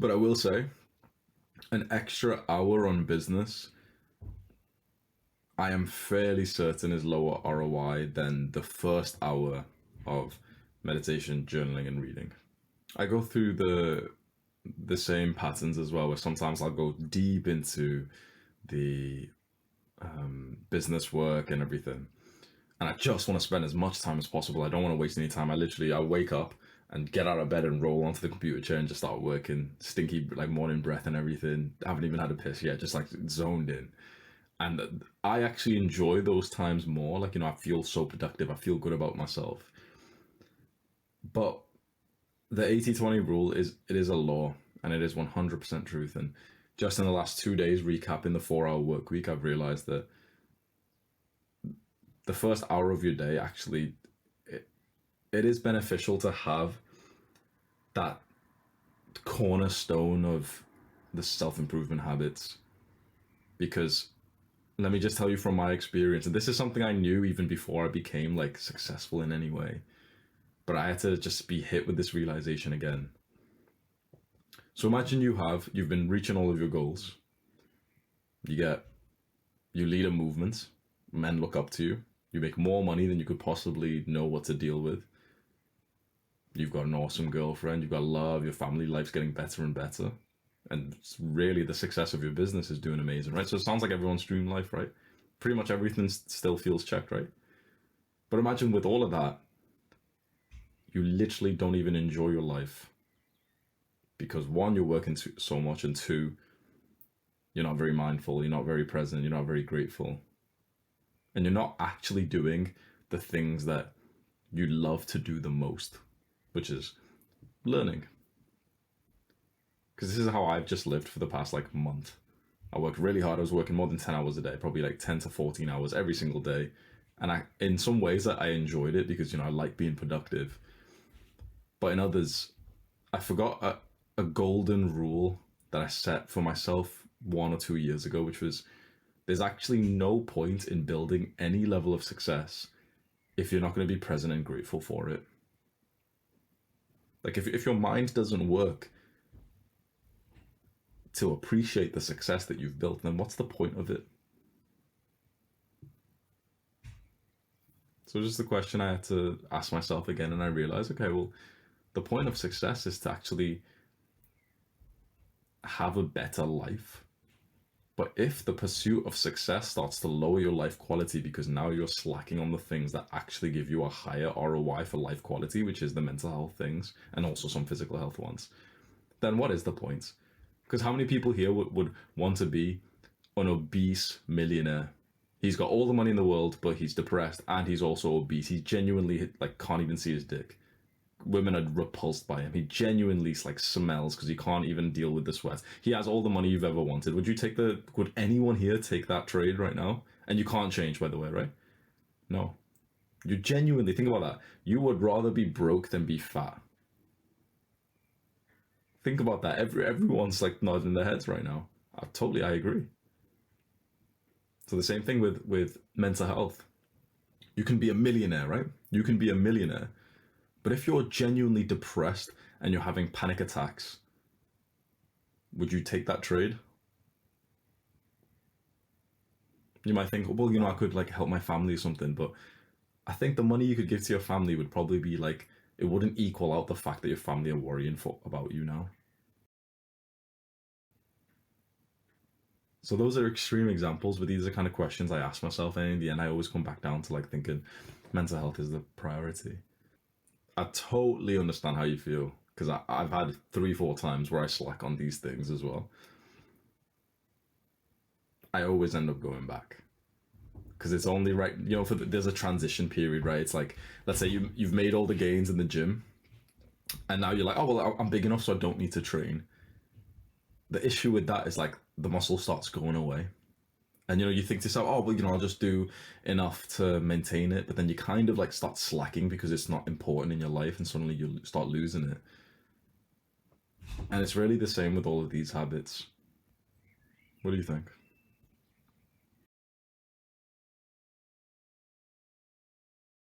But I will say, an extra hour on business, I am fairly certain is lower ROI than the first hour of meditation, journaling, and reading. I go through the same patterns as well, where sometimes I'll go deep into the business work and everything, and I just want to spend as much time as possible. I don't want to waste any time. I wake up and get out of bed and roll onto the computer chair and just start working. Stinky like morning breath and everything. I haven't even had a piss yet, just like zoned in. And I actually enjoy those times more. Like, I feel so productive. I feel good about myself. But the 80-20 rule it is a law, and it is 100% truth. And just in the last 2 days, recapping the 4-hour work week, I've realized that the first hour of your day, actually, it is beneficial to have that cornerstone of the self-improvement habits. Because let me just tell you from my experience, and this is something I knew even before I became like successful in any way, but I had to just be hit with this realization again. So imagine you've been reaching all of your goals. You lead a movement, men look up to you. You make more money than you could possibly know what to deal with. You've got an awesome girlfriend, you've got love, your family life's getting better and better. And really the success of your business is doing amazing, right? So it sounds like everyone's dream life, right? Pretty much everything still feels checked, right? But imagine with all of that, you literally don't even enjoy your life. Because one, you're working so much, and two, you're not very mindful, you're not very present, you're not very grateful. And you're not actually doing the things that you love to do the most, which is learning. Because this is how I've just lived for the past like month. I worked really hard. I was working more than 10 hours a day, probably like 10 to 14 hours every single day. And in some ways I enjoyed it because, I like being productive. But in others, I forgot a golden rule that I set for myself 1 or 2 years ago, which was there's actually no point in building any level of success if you're not going to be present and grateful for it. Like if your mind doesn't work to appreciate the success that you've built, then what's the point of it? So just the question I had to ask myself again, and I realized, okay, well, the point of success is to actually have a better life. But if the pursuit of success starts to lower your life quality because now you're slacking on the things that actually give you a higher ROI for life quality, which is the mental health things and also some physical health ones, then what is the point? Because how many people here would want to be an obese millionaire? He's got all the money in the world, but he's depressed and he's also obese. He genuinely like can't even see his dick. Women are repulsed by him. He genuinely like smells because he can't even deal with the sweat. He has all the money you've ever wanted. Would anyone here take that trade right now? And you can't change, by the way, right? No. You genuinely, think about that. You would rather be broke than be fat. Think about that. Everyone's like nodding their heads right now. I agree. So the same thing with mental health. You can be a millionaire, right? You can be a millionaire. But if you're genuinely depressed and you're having panic attacks, would you take that trade? You might think, well, I could like help my family or something, but I think the money you could give to your family would probably be like, it wouldn't equal out the fact that your family are worrying about you now. So those are extreme examples, but these are kind of questions I ask myself, and in the end, I always come back down to like thinking mental health is the priority. I totally understand how you feel because I've had 3-4 times where I slack on these things as well. I always end up going back because it's only right, there's a transition period, right? It's like, let's say you've made all the gains in the gym and now you're like, oh, well, I'm big enough so I don't need to train. The issue with that is like the muscle starts going away. And you think to yourself, oh well, I'll just do enough to maintain it, but then you kind of like start slacking because it's not important in your life, and suddenly you start losing it. And it's really the same with all of these habits. What do you think?